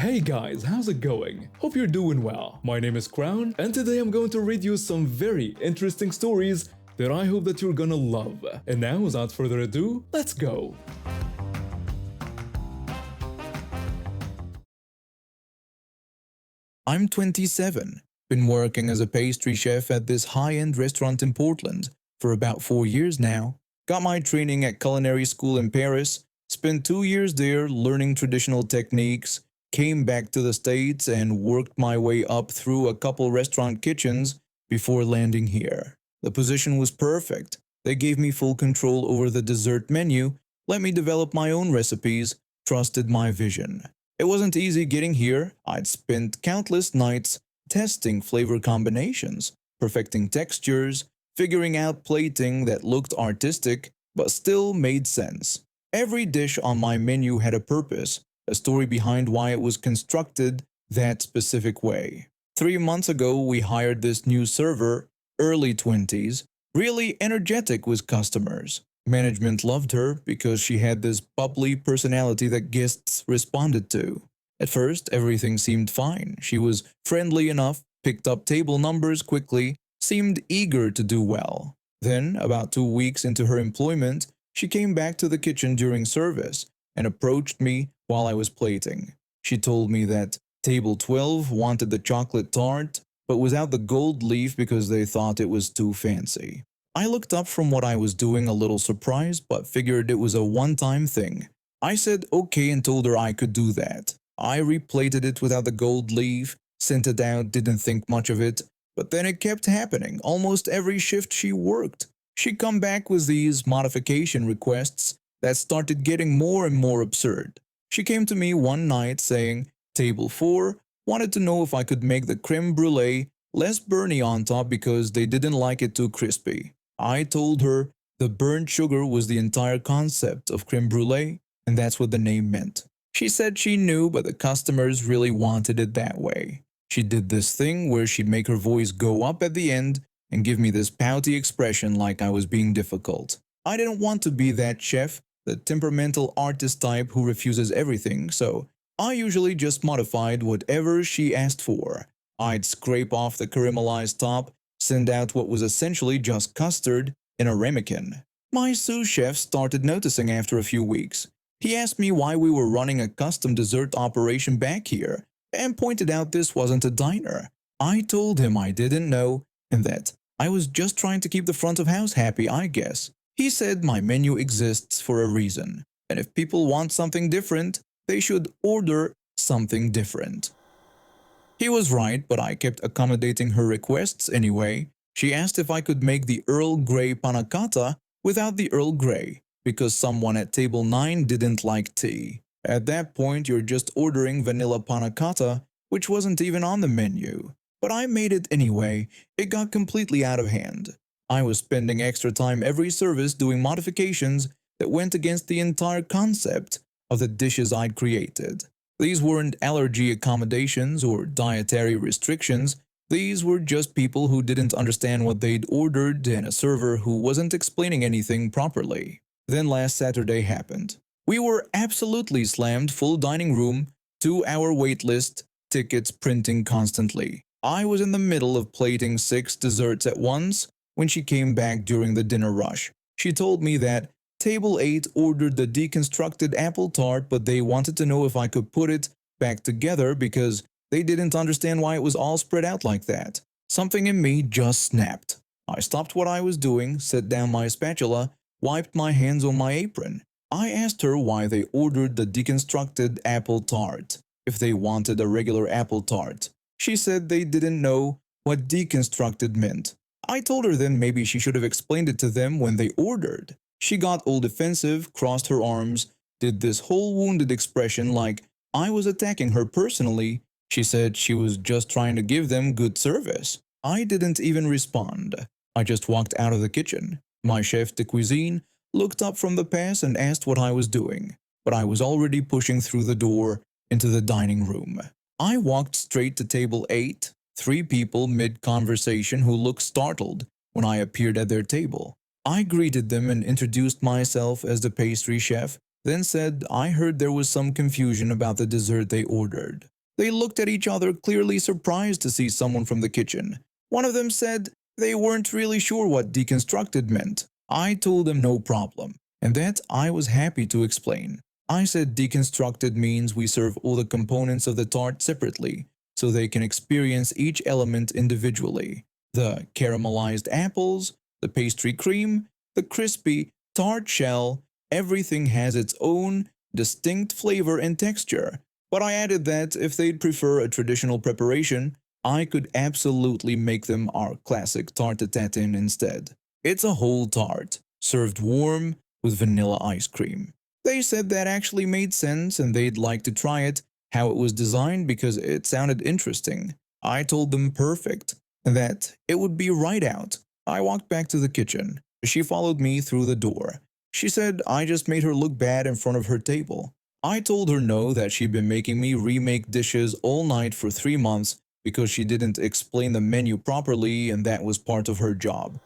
Hey guys, how's it going? Hope you're doing well. My name is Crown, and today I'm going to read you some very interesting stories that I hope that you're gonna love. And now, without further ado, let's go! I'm 27, been working as a pastry chef at this high-end restaurant in Portland for about 4 years now. Got my training at culinary school in Paris, spent 2 years there learning traditional techniques, came back to the States and worked my way up through a couple restaurant kitchens before landing here. The position was perfect. They gave me full control over the dessert menu, let me develop my own recipes, trusted my vision. It wasn't easy getting here. I'd spent countless nights testing flavor combinations, perfecting textures, figuring out plating that looked artistic but still made sense. Every dish on my menu had a purpose, a story behind why it was constructed that specific way. 3 months ago, we hired this new server, early 20s, really energetic with customers. Management loved her because she had this bubbly personality that guests responded to. At first, everything seemed fine. She was friendly enough, picked up table numbers quickly, seemed eager to do well. Then, about 2 weeks into her employment, she came back to the kitchen during service and approached me while I was plating. She told me that table 12 wanted the chocolate tart, but without the gold leaf because they thought it was too fancy. I looked up from what I was doing a little surprised, but figured it was a one-time thing. I said okay and told her I could do that. I replated it without the gold leaf, sent it out, didn't think much of it, but then it kept happening. Almost every shift she worked, she'd come back with these modification requests that started getting more and more absurd. She came to me one night saying, Table 4 wanted to know if I could make the creme brulee less burny on top because they didn't like it too crispy. I told her the burnt sugar was the entire concept of creme brulee, and that's what the name meant. She said she knew, but the customers really wanted it that way. She did this thing where she'd make her voice go up at the end and give me this pouty expression like I was being difficult. I didn't want to be that chef, the temperamental artist type who refuses everything, so I usually just modified whatever she asked for. I'd scrape off the caramelized top, send out what was essentially just custard in a ramekin. My sous chef started noticing after a few weeks. He asked me why we were running a custom dessert operation back here and pointed out this wasn't a diner. I told him I didn't know and that I was just trying to keep the front of house happy, I guess. He said my menu exists for a reason, and if people want something different, they should order something different. He was right, but I kept accommodating her requests anyway. She asked if I could make the Earl Grey panna cotta without the Earl Grey, because someone at table 9 didn't like tea. At that point, you're just ordering vanilla panna cotta, which wasn't even on the menu. But I made it anyway. It got completely out of hand. I was spending extra time every service doing modifications that went against the entire concept of the dishes I'd created. These weren't allergy accommodations or dietary restrictions. These were just people who didn't understand what they'd ordered and a server who wasn't explaining anything properly. Then last Saturday happened. We were absolutely slammed, full dining room, 2-hour wait list, tickets printing constantly. I was in the middle of plating 6 desserts at once when she came back during the dinner rush. She told me that Table 8 ordered the deconstructed apple tart, but they wanted to know if I could put it back together because they didn't understand why it was all spread out like that. Something in me just snapped. I stopped what I was doing, set down my spatula, wiped my hands on my apron. I asked her why they ordered the deconstructed apple tart, if they wanted a regular apple tart. She said they didn't know what deconstructed meant. I told her then maybe she should have explained it to them when they ordered. She got all defensive, crossed her arms, did this whole wounded expression like I was attacking her personally. She said she was just trying to give them good service. I didn't even respond. I just walked out of the kitchen. My chef de cuisine looked up from the pass and asked what I was doing, but I was already pushing through the door into the dining room. I walked straight to table 8, 3 people mid-conversation who looked startled when I appeared at their table. I greeted them and introduced myself as the pastry chef, then said I heard there was some confusion about the dessert they ordered. They looked at each other, clearly surprised to see someone from the kitchen. One of them said they weren't really sure what deconstructed meant. I told them no problem, and that I was happy to explain. I said deconstructed means we serve all the components of the tart separately, so they can experience each element individually. The caramelized apples, the pastry cream, the crispy tart shell, everything has its own distinct flavor and texture. But I added that if they'd prefer a traditional preparation, I could absolutely make them our classic tarte tatin instead. It's a whole tart, served warm with vanilla ice cream. They said that actually made sense and they'd like to try it, how it was designed because it sounded interesting. I told them perfect, that it would be right out. I walked back to the kitchen. She followed me through the door. She said I just made her look bad in front of her table. I told her no, that she'd been making me remake dishes all night for 3 months because she didn't explain the menu properly and that was part of her job.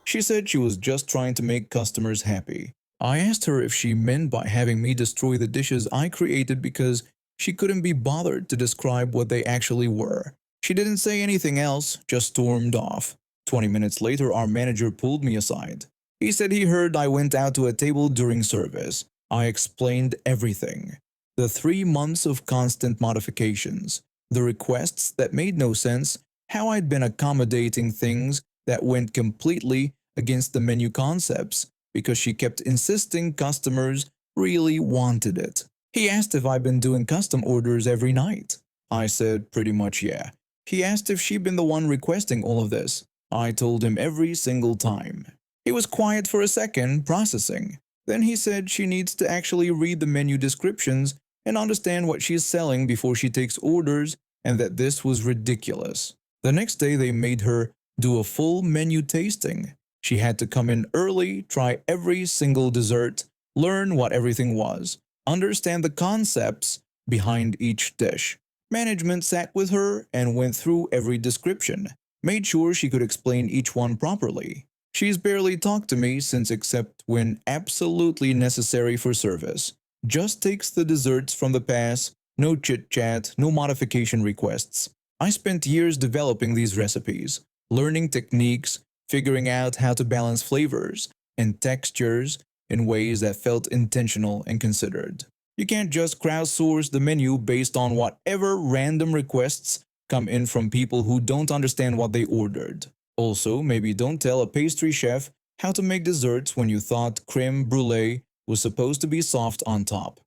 She said she was just trying to make customers happy. I asked her if she meant by having me destroy the dishes I created because she couldn't be bothered to describe what they actually were. She didn't say anything else, just stormed off. 20 minutes later, our manager pulled me aside. He said he heard I went out to a table during service. I explained everything. The 3 months of constant modifications, the requests that made no sense, how I'd been accommodating things that went completely against the menu concepts because she kept insisting customers really wanted it. He asked if I'd been doing custom orders every night. I said pretty much yeah. He asked if she'd been the one requesting all of this. I told him every single time. He was quiet for a second, processing. Then he said she needs to actually read the menu descriptions and understand what she's selling before she takes orders and that this was ridiculous. The next day they made her do a full menu tasting. She had to come in early, try every single dessert, learn what everything was, understand the concepts behind each dish. Management sat with her and went through every description, made sure she could explain each one properly. She's barely talked to me since except when absolutely necessary for service. Just takes the desserts from the pass, no chit-chat, no modification requests. I spent years developing these recipes, learning techniques, figuring out how to balance flavors and textures in ways that felt intentional and considered. You can't just crowdsource the menu based on whatever random requests come in from people who don't understand what they ordered. Also, maybe don't tell a pastry chef how to make desserts when you thought creme brulee was supposed to be soft on top.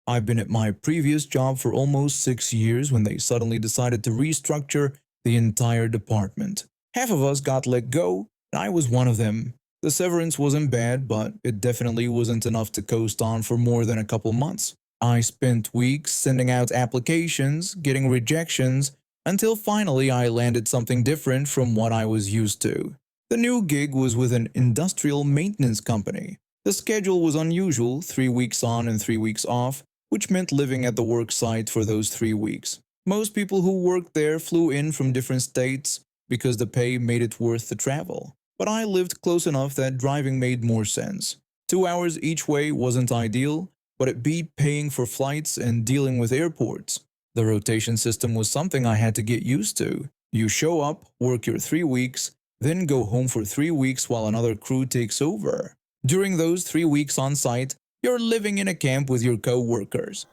I've been at my previous job for almost 6 years when they suddenly decided to restructure the entire department. Half of us got let go, and I was one of them. The severance wasn't bad, but it definitely wasn't enough to coast on for more than a couple months. I spent weeks sending out applications, getting rejections, until finally I landed something different from what I was used to. The new gig was with an industrial maintenance company. The schedule was unusual, 3 weeks on and 3 weeks off, which meant living at the work site for those 3 weeks. Most people who worked there flew in from different states because the pay made it worth the travel. But I lived close enough that driving made more sense. 2 hours each way wasn't ideal, but it beat paying for flights and dealing with airports. The rotation system was something I had to get used to. You show up, work your 3 weeks, then go home for 3 weeks while another crew takes over. During those 3 weeks on site, you're living in a camp with your co-workers.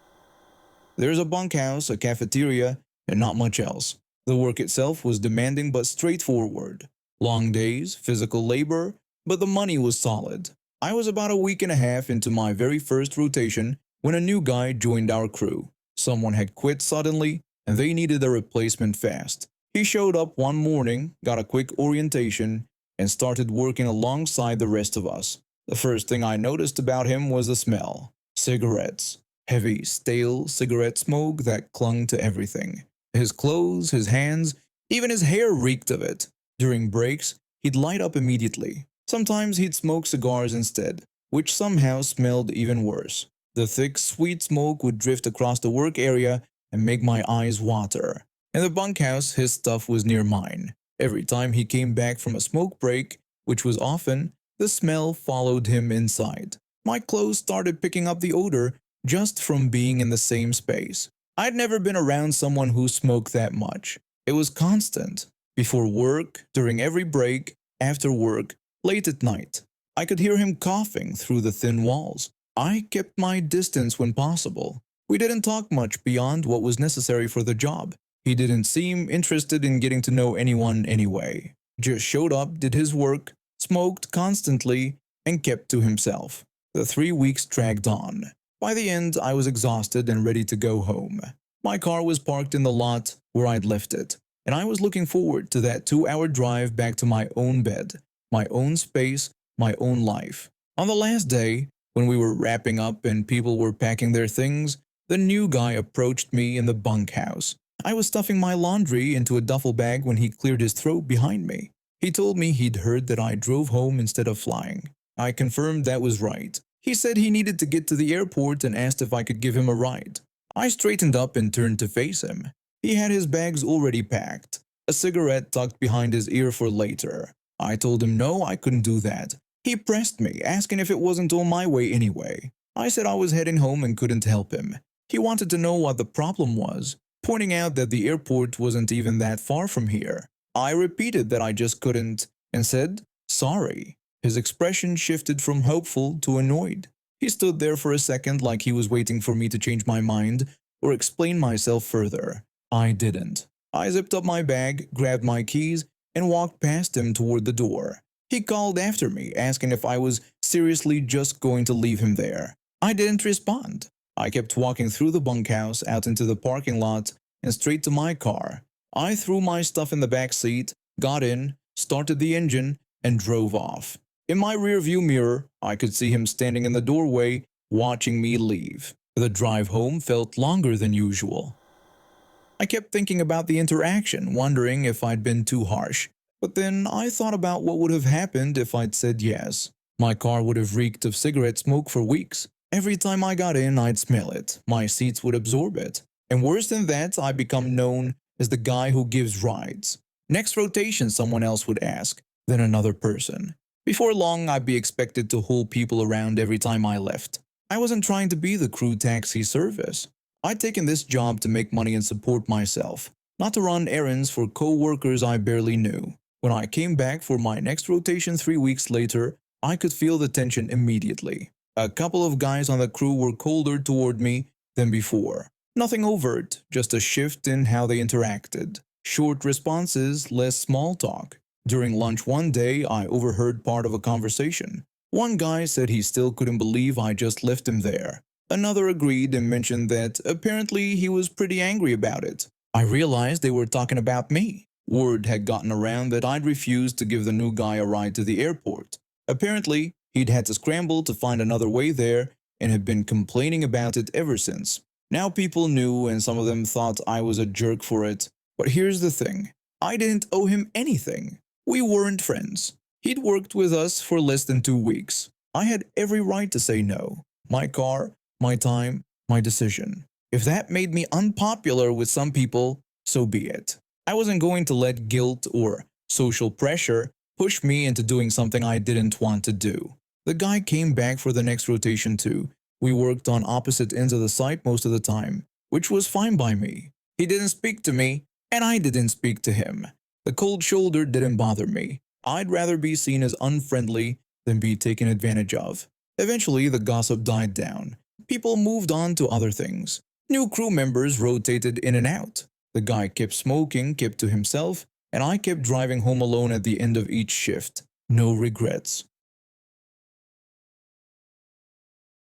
There's a bunkhouse, a cafeteria, and not much else. The work itself was demanding but straightforward. Long days, physical labor, but the money was solid. I was about a week and a half into my very first rotation when a new guy joined our crew. Someone had quit suddenly, and they needed a replacement fast. He showed up one morning, got a quick orientation, and started working alongside the rest of us. The first thing I noticed about him was the smell. Cigarettes. Heavy, stale cigarette smoke that clung to everything. His clothes, his hands, even his hair reeked of it. During breaks, he'd light up immediately. Sometimes he'd smoke cigars instead, which somehow smelled even worse. The thick, sweet smoke would drift across the work area and make my eyes water. In the bunkhouse, his stuff was near mine. Every time he came back from a smoke break, which was often, the smell followed him inside. My clothes started picking up the odor just from being in the same space. I'd never been around someone who smoked that much. It was constant. Before work, during every break, after work, late at night. I could hear him coughing through the thin walls. I kept my distance when possible. We didn't talk much beyond what was necessary for the job. He didn't seem interested in getting to know anyone anyway. Just showed up, did his work, smoked constantly, and kept to himself. The 3 weeks dragged on. By the end, I was exhausted and ready to go home. My car was parked in the lot where I'd left it, and I was looking forward to that 2-hour drive back to my own bed, my own space, my own life. On the last day, when we were wrapping up and people were packing their things, the new guy approached me in the bunkhouse. I was stuffing my laundry into a duffel bag when he cleared his throat behind me. He told me he'd heard that I drove home instead of flying. I confirmed that was right. He said he needed to get to the airport and asked if I could give him a ride. I straightened up and turned to face him. He had his bags already packed, a cigarette tucked behind his ear for later. I told him no, I couldn't do that. He pressed me, asking if it wasn't on my way anyway. I said I was heading home and couldn't help him. He wanted to know what the problem was, pointing out that the airport wasn't even that far from here. I repeated that I just couldn't and said, sorry. His expression shifted from hopeful to annoyed. He stood there for a second like he was waiting for me to change my mind or explain myself further. I didn't. I zipped up my bag, grabbed my keys, and walked past him toward the door. He called after me, asking if I was seriously just going to leave him there. I didn't respond. I kept walking through the bunkhouse, out into the parking lot, and straight to my car. I threw my stuff in the back seat, got in, started the engine, and drove off. In my rearview mirror, I could see him standing in the doorway, watching me leave. The drive home felt longer than usual. I kept thinking about the interaction, wondering if I'd been too harsh. But then I thought about what would have happened if I'd said yes. My car would have reeked of cigarette smoke for weeks. Every time I got in, I'd smell it. My seats would absorb it. And worse than that, I'd become known as the guy who gives rides. Next rotation, someone else would ask, then another person. Before long, I'd be expected to haul people around every time I left. I wasn't trying to be the crew taxi service. I'd taken this job to make money and support myself, not to run errands for co-workers I barely knew. When I came back for my next rotation 3 weeks later, I could feel the tension immediately. A couple of guys on the crew were colder toward me than before. Nothing overt, just a shift in how they interacted. Short responses, less small talk. During lunch one day, I overheard part of a conversation. One guy said he still couldn't believe I just left him there. Another agreed and mentioned that apparently he was pretty angry about it. I realized they were talking about me. Word had gotten around that I'd refused to give the new guy a ride to the airport. Apparently, he'd had to scramble to find another way there and had been complaining about it ever since. Now people knew and some of them thought I was a jerk for it. But here's the thing. I didn't owe him anything. We weren't friends. He'd worked with us for less than 2 weeks. I had every right to say no. My car, my time, my decision. If that made me unpopular with some people, so be it. I wasn't going to let guilt or social pressure push me into doing something I didn't want to do. The guy came back for the next rotation too. We worked on opposite ends of the site most of the time, which was fine by me. He didn't speak to me, and I didn't speak to him. The cold shoulder didn't bother me. I'd rather be seen as unfriendly than be taken advantage of. Eventually, the gossip died down. People moved on to other things. New crew members rotated in and out. The guy kept smoking, kept to himself, and I kept driving home alone at the end of each shift. No regrets.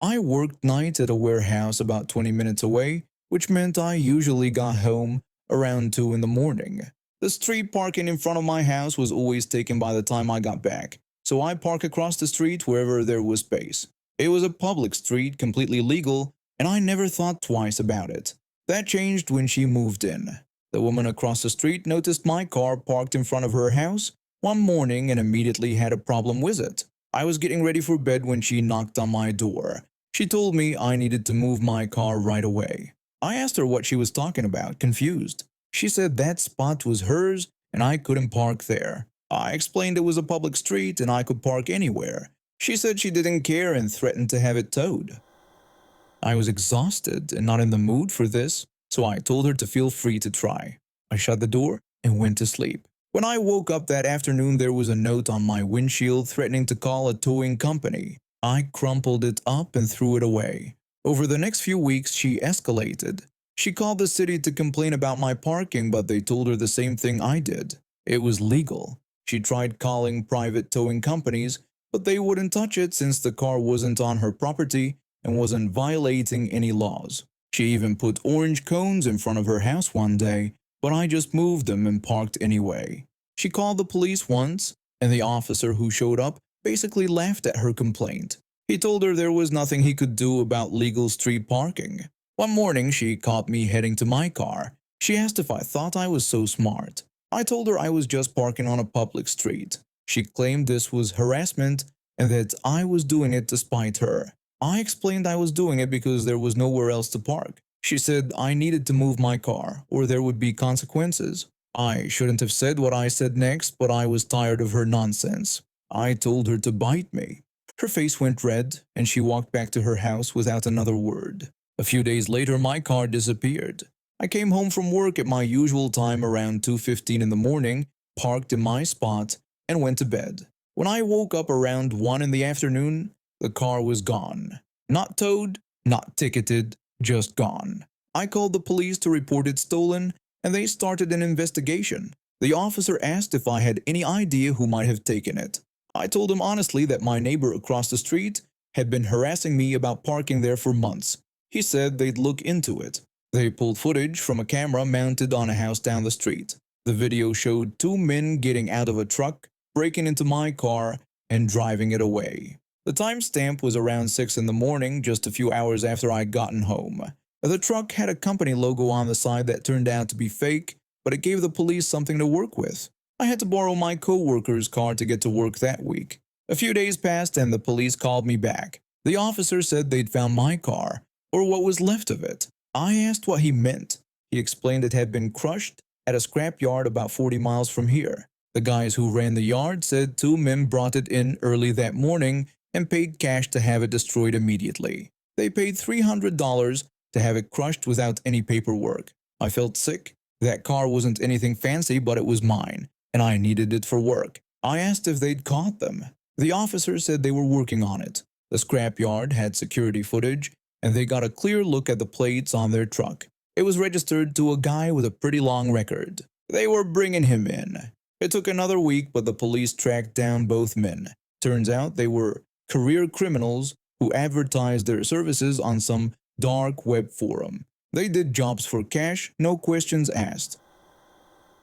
I worked nights at a warehouse about 20 minutes away, which meant I usually got home around 2 in the morning. The street parking in front of my house was always taken by the time I got back, so I park across the street wherever there was space. It was a public street, completely legal, and I never thought twice about it. That changed when she moved in. The woman across the street noticed my car parked in front of her house one morning and immediately had a problem with it. I was getting ready for bed when she knocked on my door. She told me I needed to move my car right away. I asked her what she was talking about, confused. She said that spot was hers and I couldn't park there. I explained it was a public street and I could park anywhere. She said she didn't care and threatened to have it towed. I was exhausted and not in the mood for this, so I told her to feel free to try. I shut the door and went to sleep. When I woke up that afternoon, there was a note on my windshield threatening to call a towing company. I crumpled it up and threw it away. Over the next few weeks, she escalated. She called the city to complain about my parking, but they told her the same thing I did. It was legal. She tried calling private towing companies, but they wouldn't touch it since the car wasn't on her property and wasn't violating any laws. She even put orange cones in front of her house one day, but I just moved them and parked anyway. She called the police once, and the officer who showed up basically laughed at her complaint. He told her there was nothing he could do about legal street parking. One morning, she caught me heading to my car. She asked if I thought I was so smart. I told her I was just parking on a public street. She claimed this was harassment and that I was doing it to spite her. I explained I was doing it because there was nowhere else to park. She said I needed to move my car or there would be consequences. I shouldn't have said what I said next, but I was tired of her nonsense. I told her to bite me. Her face went red and she walked back to her house without another word. A few days later, my car disappeared. I came home from work at my usual time around 2:15 in the morning, parked in my spot, and went to bed. When I woke up around 1 in the afternoon, the car was gone. Not towed, not ticketed, just gone. I called the police to report it stolen, and they started an investigation. The officer asked if I had any idea who might have taken it. I told him honestly that my neighbor across the street had been harassing me about parking there for months. He said they'd look into it. They pulled footage from a camera mounted on a house down the street. The video showed two men getting out of a truck, breaking into my car, and driving it away. The timestamp was around 6 in the morning, just a few hours after I'd gotten home. The truck had a company logo on the side that turned out to be fake, but it gave the police something to work with. I had to borrow my co-worker's car to get to work that week. A few days passed and the police called me back. The officer said they'd found my car, or what was left of it. I asked what he meant. He explained it had been crushed at a scrapyard about 40 miles from here. The guys who ran the yard said two men brought it in early that morning and paid cash to have it destroyed immediately. They paid $300 to have it crushed without any paperwork. I felt sick. That car wasn't anything fancy, but it was mine, and I needed it for work. I asked if they'd caught them. The officer said they were working on it. The scrapyard had security footage, and they got a clear look at the plates on their truck. It was registered to a guy with a pretty long record. They were bringing him in. It took another week, but the police tracked down both men. Turns out they were career criminals who advertised their services on some dark web forum. They did jobs for cash, no questions asked.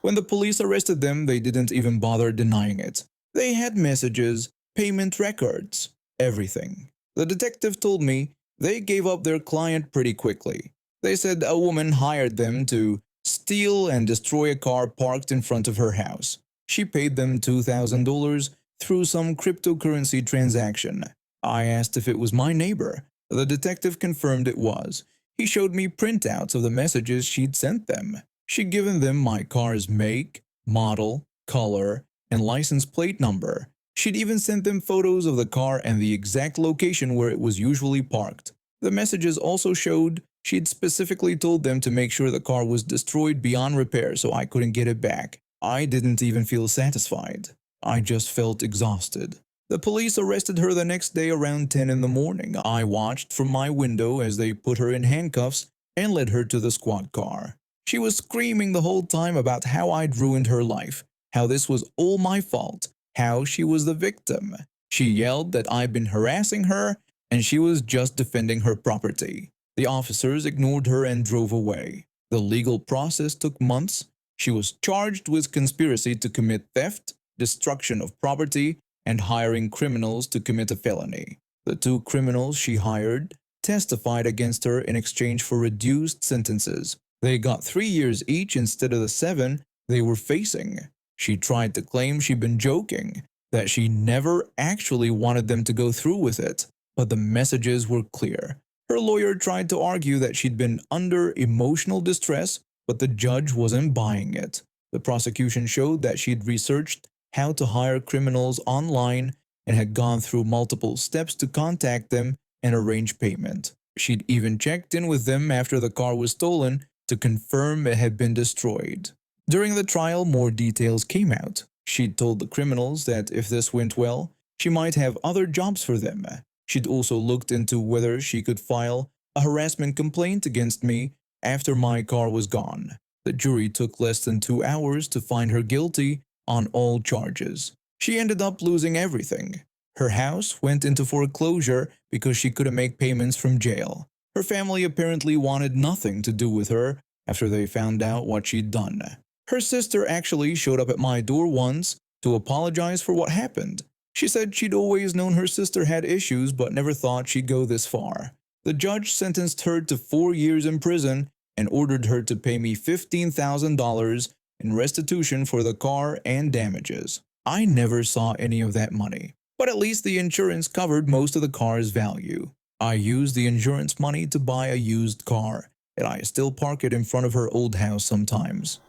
When the police arrested them, they didn't even bother denying it. They had messages, payment records, everything. The detective told me they gave up their client pretty quickly. They said a woman hired them to steal and destroy a car parked in front of her house. She paid them $2,000 through some cryptocurrency transaction. I asked if it was my neighbor. The detective confirmed it was. He showed me printouts of the messages she'd sent them. She'd given them my car's make, model, color, and license plate number. She'd even sent them photos of the car and the exact location where it was usually parked. The messages also showed she'd specifically told them to make sure the car was destroyed beyond repair so I couldn't get it back. I didn't even feel satisfied. I just felt exhausted. The police arrested her the next day around 10 in the morning. I watched from my window as they put her in handcuffs and led her to the squad car. She was screaming the whole time about how I'd ruined her life, how this was all my fault, how she was the victim. She yelled that I'd been harassing her and she was just defending her property. The officers ignored her and drove away. The legal process took months. She was charged with conspiracy to commit theft, destruction of property, and hiring criminals to commit a felony. The two criminals she hired testified against her in exchange for reduced sentences. They got 3 years each instead of the 7 they were facing. She tried to claim she'd been joking, that she never actually wanted them to go through with it, but the messages were clear. Her lawyer tried to argue that she'd been under emotional distress, but the judge wasn't buying it. The prosecution showed that she'd researched how to hire criminals online and had gone through multiple steps to contact them and arrange payment. She'd even checked in with them after the car was stolen to confirm it had been destroyed. During the trial, more details came out. She'd told the criminals that if this went well, she might have other jobs for them. She'd also looked into whether she could file a harassment complaint against me after my car was gone. The jury took less than 2 hours to find her guilty on all charges. She ended up losing everything. Her house went into foreclosure because she couldn't make payments from jail. Her family apparently wanted nothing to do with her after they found out what she'd done. Her sister actually showed up at my door once to apologize for what happened. She said she'd always known her sister had issues but never thought she'd go this far. The judge sentenced her to 4 years in prison and ordered her to pay me $15,000 in restitution for the car and damages. I never saw any of that money, but at least the insurance covered most of the car's value. I used the insurance money to buy a used car, and I still park it in front of her old house sometimes.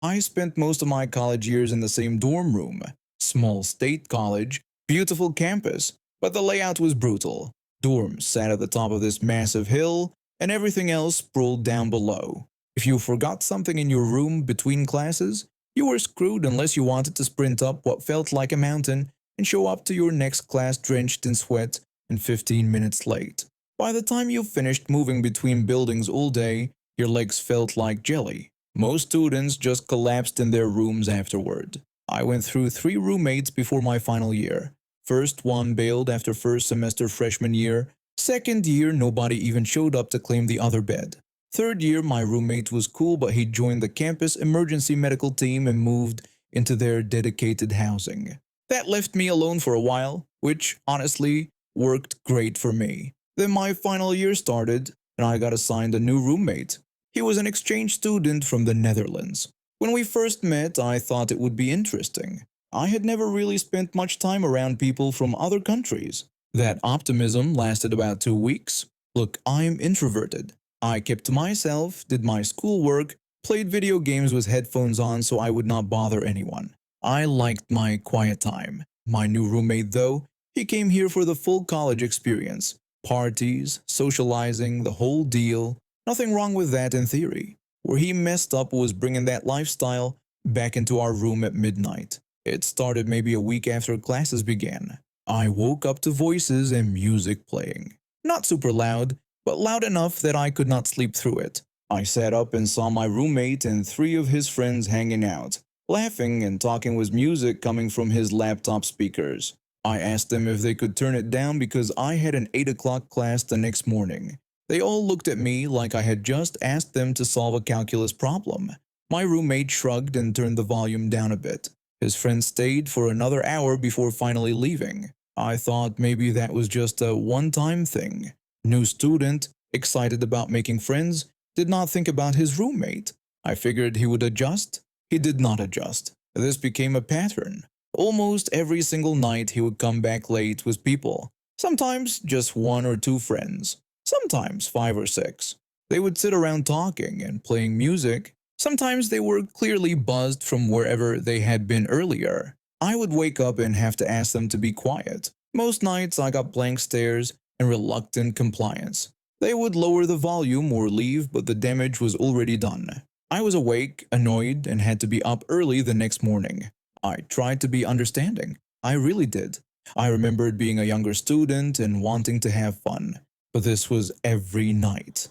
I spent most of my college years in the same dorm room. Small state college, beautiful campus, but the layout was brutal. Dorms sat at the top of this massive hill, and everything else sprawled down below. If you forgot something in your room between classes, you were screwed unless you wanted to sprint up what felt like a mountain and show up to your next class drenched in sweat and 15 minutes late. By the time you finished moving between buildings all day, your legs felt like jelly. Most students just collapsed in their rooms afterward. I went through 3 roommates before my final year. First one bailed after first semester freshman year. Second year, nobody even showed up to claim the other bed. Third year, my roommate was cool, but he joined the campus emergency medical team and moved into their dedicated housing. That left me alone for a while, which honestly worked great for me. Then my final year started, and I got assigned a new roommate. He was an exchange student from the Netherlands. When we first met, I thought it would be interesting. I had never really spent much time around people from other countries. That optimism lasted about 2 weeks. Look, I'm introverted. I kept to myself, did my schoolwork, played video games with headphones on so I would not bother anyone. I liked my quiet time. My new roommate, though, he came here for the full college experience. Parties, socializing, the whole deal. Nothing wrong with that in theory. Where he messed up was bringing that lifestyle back into our room at midnight. It started maybe a week after classes began. I woke up to voices and music playing. Not super loud, but loud enough that I could not sleep through it. I sat up and saw my roommate and 3 of his friends hanging out, laughing and talking with music coming from his laptop speakers. I asked them if they could turn it down because I had an 8 o'clock class the next morning. They all looked at me like I had just asked them to solve a calculus problem. My roommate shrugged and turned the volume down a bit. His friend stayed for another hour before finally leaving. I thought maybe that was just a one-time thing. New student, excited about making friends, did not think about his roommate. I figured he would adjust. He did not adjust. This became a pattern. Almost every single night he would come back late with people. Sometimes just 1 or 2 friends. Sometimes 5 or 6. They would sit around talking and playing music. Sometimes they were clearly buzzed from wherever they had been earlier. I would wake up and have to ask them to be quiet. Most nights I got blank stares and reluctant compliance. They would lower the volume or leave, but the damage was already done. I was awake, annoyed, and had to be up early the next morning. I tried to be understanding. I really did. I remembered being a younger student and wanting to have fun. But this was every night.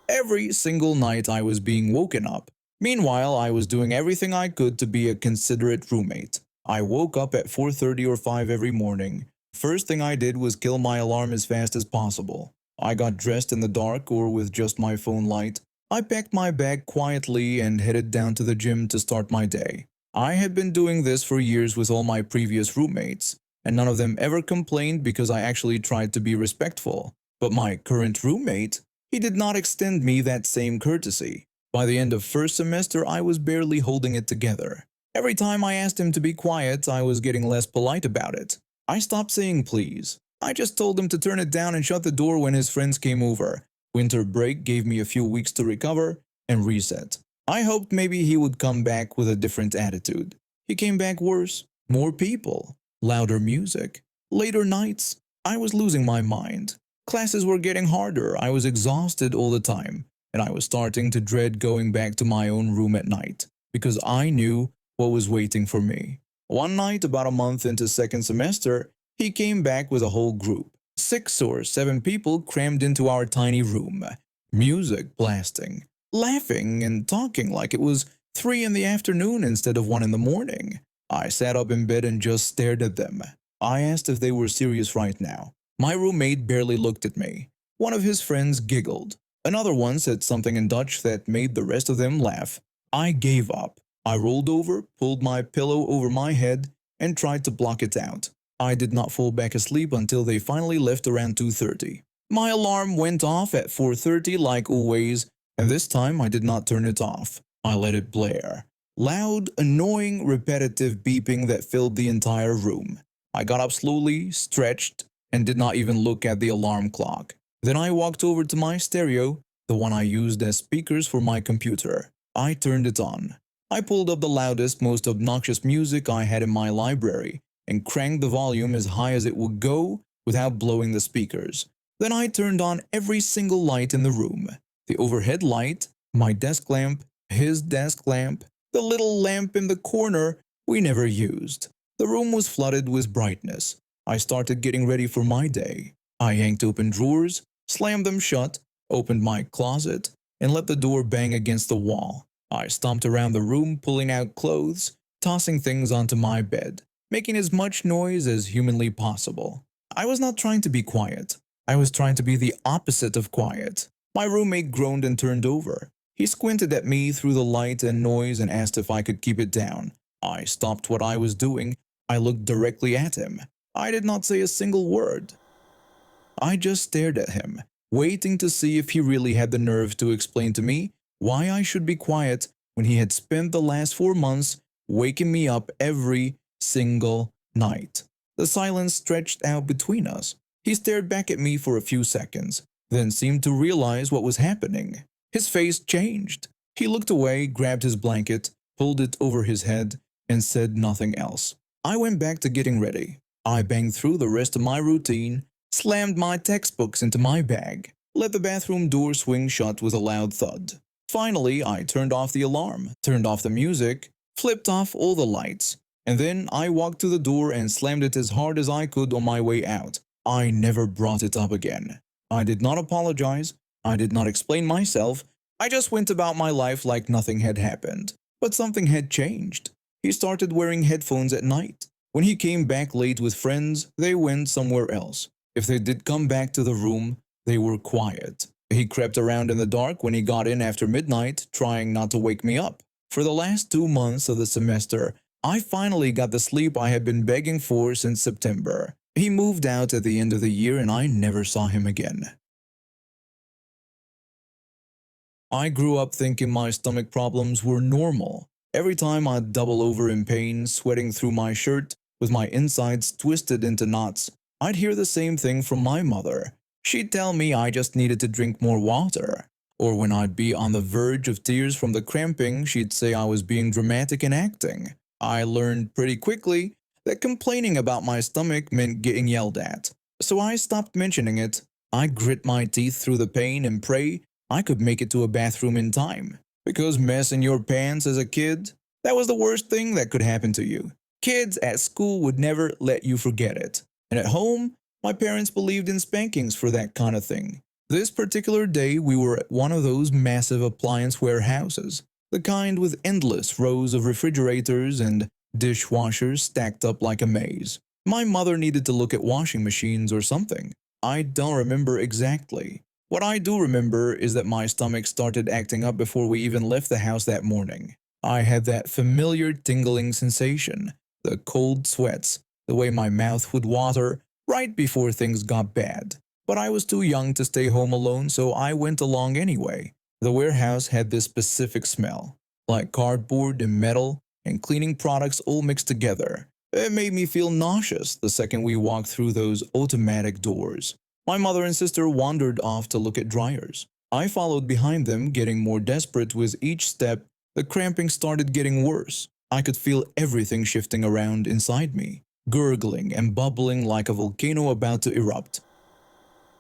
Every single night I was being woken up. Meanwhile, I was doing everything I could to be a considerate roommate. I woke up at 4:30 or 5 every morning. First thing I did was kill my alarm as fast as possible. I got dressed in the dark or with just my phone light. I packed my bag quietly and headed down to the gym to start my day. I had been doing this for years with all my previous roommates, and none of them ever complained because I actually tried to be respectful. But my current roommate, he did not extend me that same courtesy. By the end of first semester, I was barely holding it together. Every time I asked him to be quiet, I was getting less polite about it. I stopped saying please. I just told him to turn it down and shut the door when his friends came over. Winter break gave me a few weeks to recover and reset. I hoped maybe he would come back with a different attitude. He came back worse. More people. Louder music. Later nights, I was losing my mind. Classes were getting harder, I was exhausted all the time, and I was starting to dread going back to my own room at night because I knew what was waiting for me. One night, about a month into second semester, he came back with a whole group. 6 or 7 people crammed into our tiny room. Music blasting, laughing and talking like it was 3 in the afternoon instead of 1 in the morning. I sat up in bed and just stared at them. I asked if they were serious right now. My roommate barely looked at me. One of his friends giggled. Another one said something in Dutch that made the rest of them laugh. I gave up. I rolled over, pulled my pillow over my head, and tried to block it out. I did not fall back asleep until they finally left around 2:30. My alarm went off at 4:30 like always, and this time I did not turn it off. I let it blare. Loud, annoying, repetitive beeping that filled the entire room. I got up slowly, stretched, and did not even look at the alarm clock. Then I walked over to my stereo, the one I used as speakers for my computer. I turned it on. I pulled up the loudest, most obnoxious music I had in my library and cranked the volume as high as it would go without blowing the speakers. Then I turned on every single light in the room. The overhead light, my desk lamp, his desk lamp, the little lamp in the corner we never used. The room was flooded with brightness. I started getting ready for my day. I yanked open drawers, slammed them shut, opened my closet, and let the door bang against the wall. I stomped around the room, pulling out clothes, tossing things onto my bed, making as much noise as humanly possible. I was not trying to be quiet. I was trying to be the opposite of quiet. My roommate groaned and turned over. He squinted at me through the light and noise and asked if I could keep it down. I stopped what I was doing. I looked directly at him. I did not say a single word. I just stared at him, waiting to see if he really had the nerve to explain to me why I should be quiet when he had spent the last 4 months waking me up every single night. The silence stretched out between us. He stared back at me for a few seconds, then seemed to realize what was happening. His face changed. He looked away, grabbed his blanket, pulled it over his head, and said nothing else. I went back to getting ready. I banged through the rest of my routine, slammed my textbooks into my bag, let the bathroom door swing shut with a loud thud. Finally, I turned off the alarm, turned off the music, flipped off all the lights, and then I walked to the door and slammed it as hard as I could on my way out. I never brought it up again. I did not apologize. I did not explain myself. I just went about my life like nothing had happened. But something had changed. He started wearing headphones at night. When he came back late with friends, they went somewhere else. If they did come back to the room, they were quiet. He crept around in the dark when he got in after midnight, trying not to wake me up. For the last 2 months of the semester, I finally got the sleep I had been begging for since September. He moved out at the end of the year and I never saw him again. I grew up thinking my stomach problems were normal. Every time I'd double over in pain, sweating through my shirt, with my insides twisted into knots, I'd hear the same thing from my mother. She'd tell me I just needed to drink more water. Or when I'd be on the verge of tears from the cramping, she'd say I was being dramatic and acting. I learned pretty quickly that complaining about my stomach meant getting yelled at. So I stopped mentioning it. I grit my teeth through the pain and pray I could make it to a bathroom in time. Because messing your pants as a kid, that was the worst thing that could happen to you. Kids at school would never let you forget it. And at home, my parents believed in spankings for that kind of thing. This particular day, we were at one of those massive appliance warehouses, the kind with endless rows of refrigerators and dishwashers stacked up like a maze. My mother needed to look at washing machines or something. I don't remember exactly. What I do remember is that my stomach started acting up before we even left the house that morning. I had that familiar tingling sensation, the cold sweats, the way my mouth would water right before things got bad. But I was too young to stay home alone, so I went along anyway. The warehouse had this specific smell, like cardboard and metal and cleaning products all mixed together. It made me feel nauseous the second we walked through those automatic doors. My mother and sister wandered off to look at dryers. I followed behind them, getting more desperate with each step. The cramping started getting worse. I could feel everything shifting around inside me. gurgling and bubbling like a volcano about to erupt.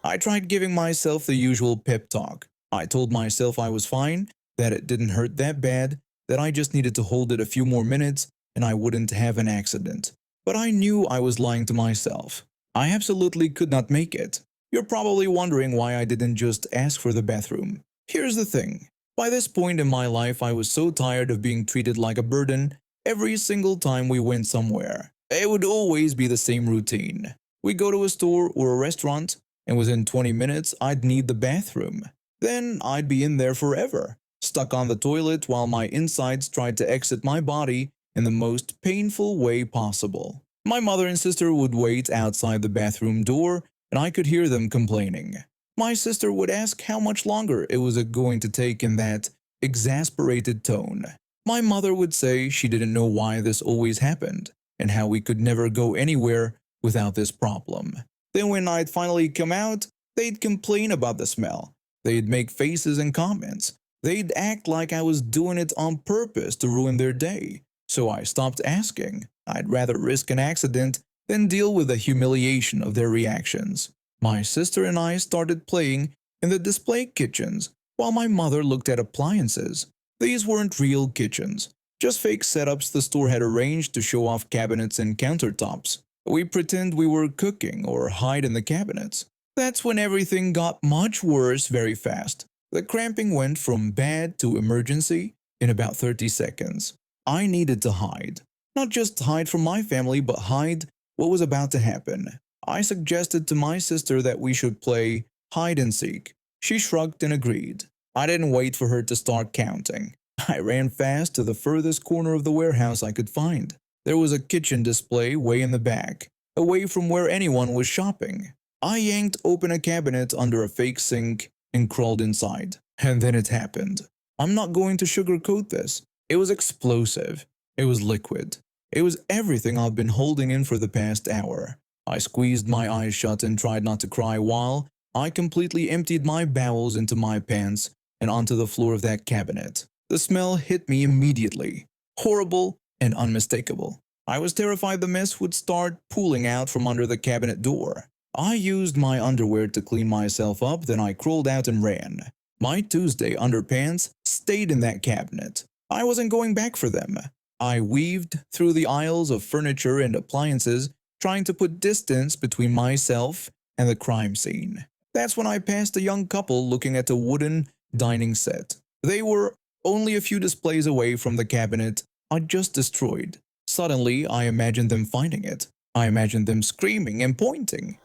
I tried giving myself the usual pep talk. I told myself I was fine, that it didn't hurt that bad, that I just needed to hold it a few more minutes and I wouldn't have an accident. But I knew I was lying to myself. I absolutely could not make it. You're probably wondering why I didn't just ask for the bathroom. Here's the thing. By this point in my life, I was so tired of being treated like a burden every single time we went somewhere. It would always be the same routine. We go to a store or a restaurant, and within 20 minutes, I'd need the bathroom. Then I'd be in there forever, stuck on the toilet while my insides tried to exit my body in the most painful way possible. My mother and sister would wait outside the bathroom door, and I could hear them complaining. My sister would ask how much longer it was going to take in that exasperated tone. My mother would say she didn't know why this always happened, and how we could never go anywhere without this problem. Then when I'd finally come out, they'd complain about the smell. They'd make faces and comments. They'd act like I was doing it on purpose to ruin their day. So I stopped asking. I'd rather risk an accident than deal with the humiliation of their reactions. My sister and I started playing in the display kitchens while my mother looked at appliances. These weren't real kitchens, just fake setups the store had arranged to show off cabinets and countertops. We pretend we were cooking or hide in the cabinets. That's when everything got much worse very fast. The cramping went from bad to emergency in about 30 seconds. I needed to hide. Not just hide from my family, but hide what was about to happen. I suggested to my sister that we should play hide and seek. She shrugged and agreed. I didn't wait for her to start counting. I ran fast to the furthest corner of the warehouse I could find. There was a kitchen display way in the back, away from where anyone was shopping. I yanked open a cabinet under a fake sink and crawled inside. And then it happened. I'm not going to sugarcoat this. It was explosive. It was liquid. It was everything I've been holding in for the past hour. I squeezed my eyes shut and tried not to cry while I completely emptied my bowels into my pants and onto the floor of that cabinet. The smell hit me immediately. Horrible and unmistakable. I was terrified the mess would start pooling out from under the cabinet door. I used my underwear to clean myself up, then I crawled out and ran. My Tuesday underpants stayed in that cabinet. I wasn't going back for them. I weaved through the aisles of furniture and appliances, trying to put distance between myself and the crime scene. That's when I passed a young couple looking at a wooden dining set. They were only a few displays away from the cabinet I just destroyed. Suddenly, I imagined them finding it. I imagined them screaming and pointing.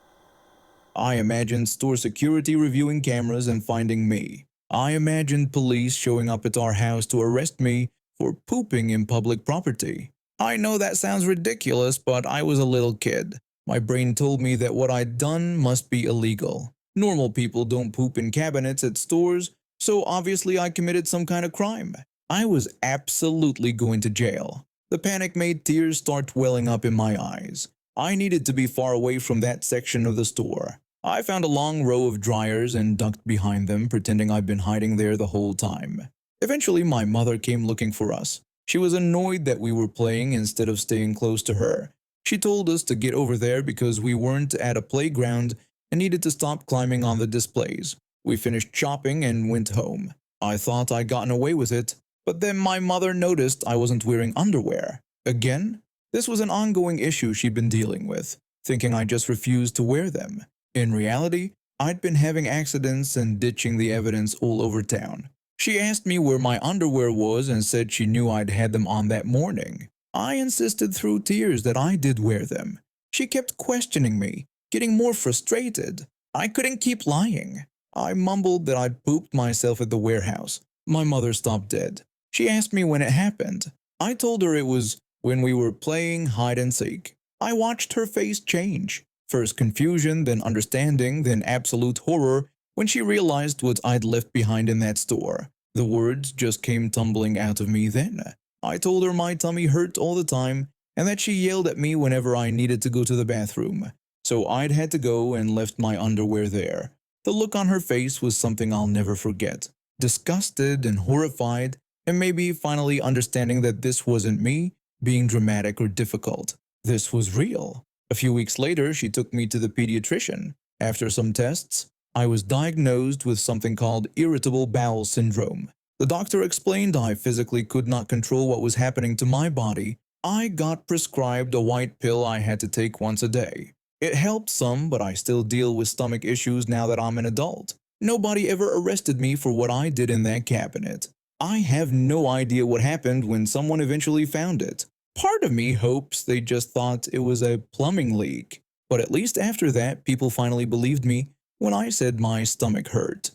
I imagined store security reviewing cameras and finding me. I imagined police showing up at our house to arrest me for pooping in public property. I know that sounds ridiculous, but I was a little kid. My brain told me that what I'd done must be illegal. Normal people don't poop in cabinets at stores, so obviously I committed some kind of crime. I was absolutely going to jail. The panic made tears start welling up in my eyes. I needed to be far away from that section of the store. I found a long row of dryers and ducked behind them, pretending I'd been hiding there the whole time. Eventually, my mother came looking for us. She was annoyed that we were playing instead of staying close to her. She told us to get over there because we weren't at a playground and needed to stop climbing on the displays. We finished shopping and went home. I thought I'd gotten away with it, but then my mother noticed I wasn't wearing underwear. Again? This was an ongoing issue she'd been dealing with, thinking I just refused to wear them. In reality, I'd been having accidents and ditching the evidence all over town. She asked me where my underwear was and said she knew I'd had them on that morning. I insisted through tears that I did wear them. She kept questioning me, getting more frustrated. I couldn't keep lying. I mumbled that I'd pooped myself at the warehouse. My mother stopped dead. She asked me when it happened. I told her it was when we were playing hide and seek. I watched her face change. First confusion, then understanding, then absolute horror when she realized what I'd left behind in that store. The words just came tumbling out of me then. I told her my tummy hurt all the time and that she yelled at me whenever I needed to go to the bathroom. So I'd had to go and left my underwear there. The look on her face was something I'll never forget. Disgusted and horrified, and maybe finally understanding that this wasn't me being dramatic or difficult. This was real. A few weeks later, she took me to the pediatrician. After some tests, I was diagnosed with something called irritable bowel syndrome. The doctor explained I physically could not control what was happening to my body. I got prescribed a white pill I had to take once a day. It helped some, but I still deal with stomach issues now that I'm an adult. Nobody ever arrested me for what I did in that cabinet. I have no idea what happened when someone eventually found it. Part of me hopes they just thought it was a plumbing leak. But at least after that, people finally believed me when I said my stomach hurt.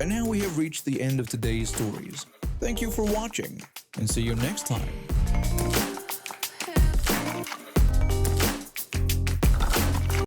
And now we have reached the end of today's stories. Thank you for watching, and see you next time.